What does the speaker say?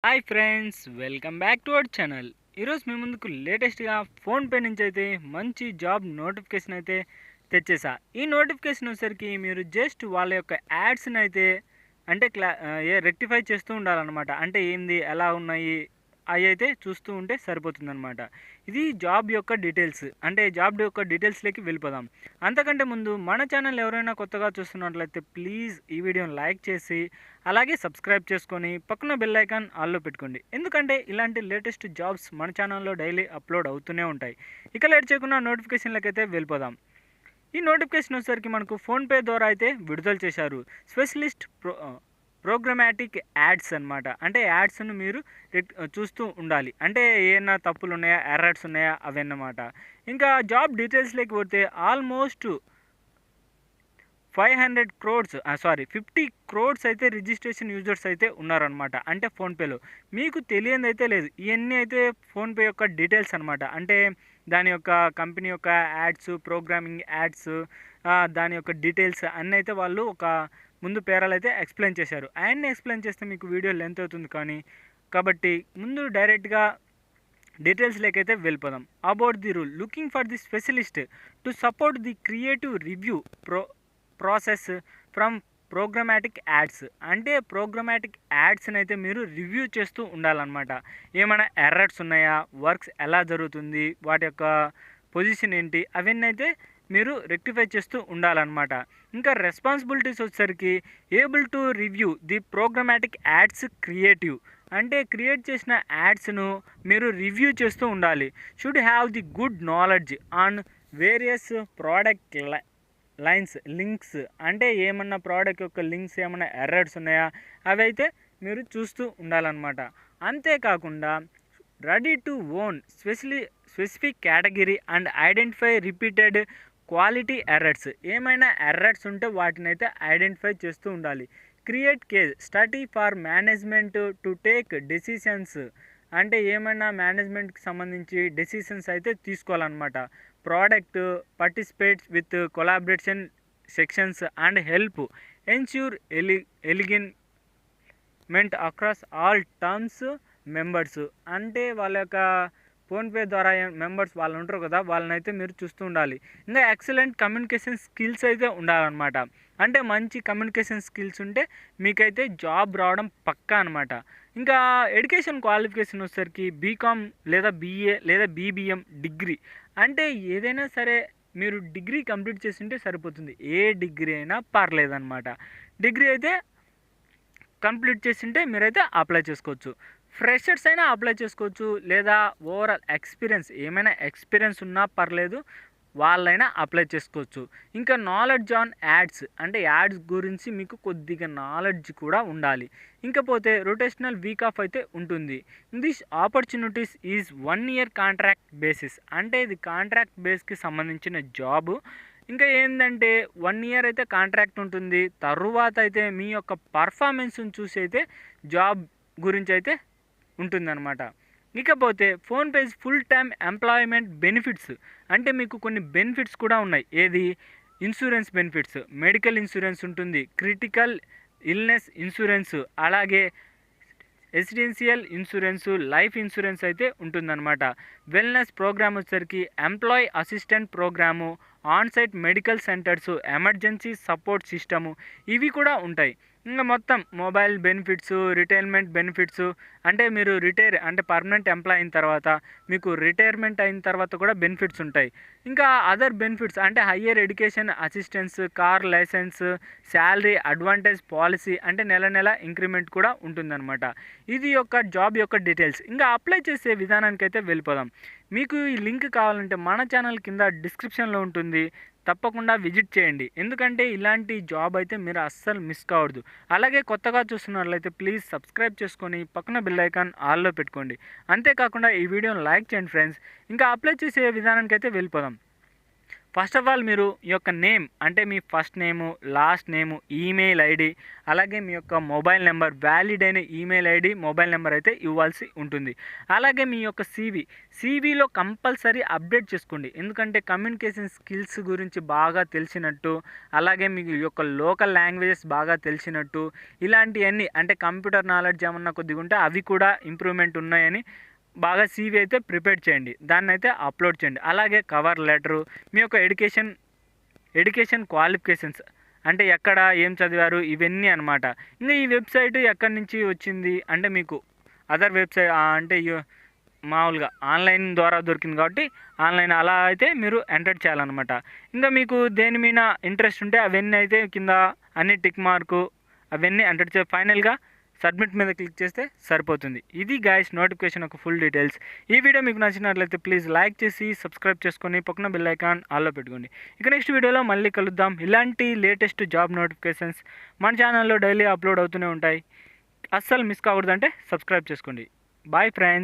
Hi friends, welcome back to our channel. ఈరోజు మీ ముందుకు లేటెస్ట్గా ఫోన్పే నుంచి అయితే మంచి జాబ్ నోటిఫికేషన్ అయితే తెచ్చేసా. ఈ నోటిఫికేషన్ వచ్చేసరికి మీరు జస్ట్ వాళ్ళ యొక్క యాడ్స్ని అయితే అంటే రెక్టిఫై చేస్తూ ఉండాలన్నమాట. అంటే ఏంది, ఎలా ఉన్నాయి అవి అయితే చూస్తూ ఉంటే సరిపోతుందన్నమాట. ఇది జాబ్ యొక్క డీటెయిల్స్. అంటే జాబ్ యొక్క డీటెయిల్స్లోకి వెళ్ళిపోదాం. అంతకంటే ముందు మన ఛానల్ ఎవరైనా కొత్తగా చూస్తున్నట్లయితే ప్లీజ్ ఈ వీడియోని లైక్ చేసి అలాగే సబ్స్క్రైబ్ చేసుకొని పక్కన బెల్ ఐకాన్ ఆల్లో పెట్టుకోండి. ఎందుకంటే ఇలాంటి లేటెస్ట్ జాబ్స్ మన ఛానల్లో డైలీ అప్లోడ్ అవుతూనే ఉంటాయి. ఇక లేట్ చేయకుండా నోటిఫికేషన్లకి అయితే వెళ్ళిపోదాం. ఈ నోటిఫికేషన్ వచ్చేసరికి మనకు ఫోన్పే ద్వారా అయితే విడుదల చేశారు. స్పెషలిస్ట్ ప్రోగ్రామాటిక్ యాడ్స్ అనమాట. అంటే యాడ్స్ను మీరు చూస్తూ ఉండాలి. అంటే ఏమైనా తప్పులు ఉన్నాయా, ఎర్రర్స్ ఉన్నాయా అవన్నమాట. ఇంకా జాబ్ డీటెయిల్స్లోకి పోతే ఆల్మోస్ట్ 50 క్రోడ్స్ అయితే రిజిస్ట్రేషన్ యూజర్స్ అయితే ఉన్నారనమాట. అంటే ఫోన్పేలో మీకు తెలియనిది అయితే లేదు. ఇవన్నీ అయితే ఫోన్పే యొక్క డీటెయిల్స్ అనమాట. అంటే దాని యొక్క కంపెనీ యొక్క యాడ్స్, ప్రోగ్రామింగ్ యాడ్స్, దాని యొక్క డీటెయిల్స్ అన్నీ అయితే వాళ్ళు ఒక ముందు పేరాలు అయితే ఎక్స్ప్లెయిన్ చేశారు. ఆయన్ని ఎక్స్ప్లెయిన్ చేస్తే మీకు వీడియో లెంత్ అవుతుంది కాబట్టి ముందు డైరెక్ట్గా డీటెయిల్స్ లేకైతే వెళ్ళిపోదాం. About the rule looking for the specialist to support the creative review process from programmatic ads. అంటే ప్రోగ్రామాటిక్ యాడ్స్ని అయితే మీరు రివ్యూ చేస్తూ ఉండాలన్నమాట. ఏమైనా ఎర్రర్స్ ఉన్నాయా, వర్క్స్ ఎలా జరుగుతుంది, వాటి యొక్క పొజిషన్ ఏంటి, అవన్నీ అయితే మీరు రెక్టిఫై చేస్తూ ఉండాలన్నమాట. ఇంకా రెస్పాన్సిబిలిటీస్ వచ్చేసరికి able to review the programmatic ads creative. అంటే క్రియేట్ చేసిన యాడ్స్ను మీరు రివ్యూ చేస్తూ ఉండాలి. Should have the good knowledge on various product lines links. అంటే ఏమన్నా ప్రోడక్ట్ యొక్క లింక్స్ ఏమన్నా ఎర్రర్స్ ఉన్నాయా అవి అయితే మీరు చూస్తూ ఉండాలన్నమాట. అంతేకాకుండా ready to own specific category and identify repeated quality errors. ఏమైనా ఎర్రర్స్ ఉంటే వాటిని అయితే ఐడెంటిఫై చేస్తూ ఉండాలి. Create case study for management to take decisions. అంటే ఏమైనా మేనేజ్మెంట్కి సంబంధించి డెసిషన్స్ అయితే తీసుకోవాలన్నమాట. Product participates with collaboration sections and help ensure alignment across all terms members. అంటే వాళ్ళ యొక్క ఫోన్పే ద్వారా మెంబర్స్ వాళ్ళు ఉంటారు కదా, వాళ్ళని అయితే మీరు చూస్తూ ఉండాలి. ఇంకా ఎక్సలెంట్ కమ్యూనికేషన్ స్కిల్స్ అయితే ఉండాలన్నమాట. అంటే మంచి కమ్యూనికేషన్ స్కిల్స్ ఉంటే మీకైతే జాబ్ రావడం పక్కా అనమాట. ఇంకా ఎడ్యుకేషన్ క్వాలిఫికేషన్ వచ్చేసరికి బీకామ్ లేదా బీఏ లేదా బీబీఎం డిగ్రీ. అంటే ఏదైనా సరే మీరు డిగ్రీ కంప్లీట్ చేసి ఉంటే సరిపోతుంది. ఏ డిగ్రీ అయినా పర్లేదన్నమాట. డిగ్రీ అయితే కంప్లీట్ చేసింటే మీరైతే అప్లై చేసుకోవచ్చు. ఫ్రెషర్స్ అయినా అప్లై చేసుకోవచ్చు, లేదా ఓవరాల్ ఎక్స్పీరియన్స్ ఏమైనా ఎక్స్పీరియన్స్ ఉన్నా పర్లేదు, వాళ్ళైనా అప్లై చేసుకోవచ్చు. ఇంకా నాలెడ్జ్ ఆన్ యాడ్స్. అంటే యాడ్స్ గురించి మీకు కొద్దిగా నాలెడ్జ్ కూడా ఉండాలి. ఇంకపోతే రొటేషనల్ వీక్ ఆఫ్ అయితే ఉంటుంది. This opportunities is 1 year contract basis. అంటే ఇది కాంట్రాక్ట్ బేస్కి సంబంధించిన జాబు. ఇంకా ఏంటంటే 1 year అయితే కాంట్రాక్ట్ ఉంటుంది. తరువాత అయితే మీ యొక్క పర్ఫార్మెన్స్ని చూసి అయితే జాబ్ గురించి అయితే ఉంటుందన్నమాట. ఇకపోతే PhonePe full time employment benefits. అంటే మీకు కొన్ని బెనిఫిట్స్ కూడా ఉన్నాయి. ఏది, ఇన్సూరెన్స్ బెనిఫిట్స్, మెడికల్ ఇన్సూరెన్స్ ఉంటుంది, క్రిటికల్ ఇల్నెస్ ఇన్సూరెన్స్, అలాగే రెసిడెన్షియల్ ఇన్సూరెన్సు, లైఫ్ ఇన్సూరెన్స్ అయితే ఉంటుందన్నమాట. వెల్నెస్ ప్రోగ్రామ్ వచ్చేసరికి employee assistant programme, onsite medical centres, emergency support system, ఇవి కూడా ఉంటాయి. ఇంకా మొత్తం మొబైల్ బెనిఫిట్స్, రిటైర్మెంట్ బెనిఫిట్స్. అంటే మీరు అంటే పర్మనెంట్ ఎంప్లాయ్ అయిన తర్వాత మీకు రిటైర్మెంట్ అయిన తర్వాత కూడా బెనిఫిట్స్ ఉంటాయి. ఇంకా అదర్ బెనిఫిట్స్ అంటే higher education assistance, car licence, salary advantage policy. అంటే నెల నెల ఇంక్రిమెంట్ కూడా ఉంటుందన్నమాట. ఇది యొక్క జాబ్ యొక్క డీటెయిల్స్. ఇంకా అప్లై చేసే విధానానికి అయితే వెళ్ళిపోదాం. మీకు ఈ లింక్ కావాలంటే మన ఛానల్ కింద డిస్క్రిప్షన్లో ఉంటుంది, తప్పకుండా విజిట్ చేయండి. ఎందుకంటే ఇలాంటి జాబ్ అయితే మీరు అస్సలు మిస్ కావద్దు. అలాగే కొత్తగా చూస్తున్నట్లయితే ప్లీజ్ సబ్స్క్రైబ్ చేసుకొని పక్కన బెల్ ఐకాన్ ఆల్లో పెట్టుకోండి. అంతేకాకుండా ఈ వీడియోని లైక్ చేయండి ఫ్రెండ్స్. ఇంకా అప్లై చేసే విధానానికి అయితే వెళ్ళిపోదాం. ఫస్ట్ ఆఫ్ ఆల్ మీరు ఈ యొక్క నేమ్ అంటే మీ first name, last name, email ID, అలాగే మీ యొక్క మొబైల్ నెంబర్, వ్యాలిడ్ అయిన ఈమెయిల్ ఐడి, మొబైల్ నెంబర్ అయితే ఇవ్వాల్సి ఉంటుంది. అలాగే మీ యొక్క సీవీలో కంపల్సరీ అప్డేట్ చేసుకోండి. ఎందుకంటే కమ్యూనికేషన్ స్కిల్స్ గురించి బాగా తెలిసినట్టు, అలాగే మీ యొక్క లోకల్ లాంగ్వేజెస్ బాగా తెలిసినట్టు, ఇలాంటివన్నీ అంటే కంప్యూటర్ నాలెడ్జ్ ఏమన్నా కొద్దిగా ఉంటే అవి కూడా ఇంప్రూవ్మెంట్ ఉన్నాయని బాగా సీవీ అయితే ప్రిపేర్ చేయండి. దాన్ని అయితే అప్లోడ్ చేయండి. అలాగే కవర్ లెటరు, మీ యొక్క ఎడ్యుకేషన్ క్వాలిఫికేషన్స్ అంటే ఎక్కడ ఏం చదివారు ఇవన్నీ అనమాట. ఇంకా ఈ వెబ్సైట్ ఎక్కడి నుంచి వచ్చింది అంటే మీకు అదర్ వెబ్సైట్ అంటే మామూలుగా ఆన్లైన్ ద్వారా దొరికింది కాబట్టి ఆన్లైన్ అలా అయితే మీరు ఎంటర్ చేయాలన్నమాట. ఇంకా మీకు దేని మీద ఇంట్రెస్ట్ ఉంటే అవన్నీ అయితే కింద అన్ని టిక్ మార్కు అవన్నీ ఎంటర్ ఫైనల్గా సబ్మిట్ మీద క్లిక్ చేస్తే సరిపోతుంది. ఇది గైస్ నోటిఫికేషన్ ఒక ఫుల్ డీటెయిల్స్. ఈ వీడియో మీకు నచ్చినట్లయితే ప్లీజ్ లైక్ చేసి సబ్స్క్రైబ్ చేసుకొని పక్కన బెల్ ఐకాన్ ఆల్లో పెట్టుకోండి. ఇక నెక్స్ట్ వీడియోలో మళ్ళీ కలుద్దాం. ఇలాంటి లేటెస్ట్ జాబ్ నోటిఫికేషన్స్ మన ఛానల్లో డైలీ అప్లోడ్ అవుతూనే ఉంటాయి. అస్సలు మిస్ కాకూడదంటే సబ్స్క్రైబ్ చేసుకోండి. Bye friends.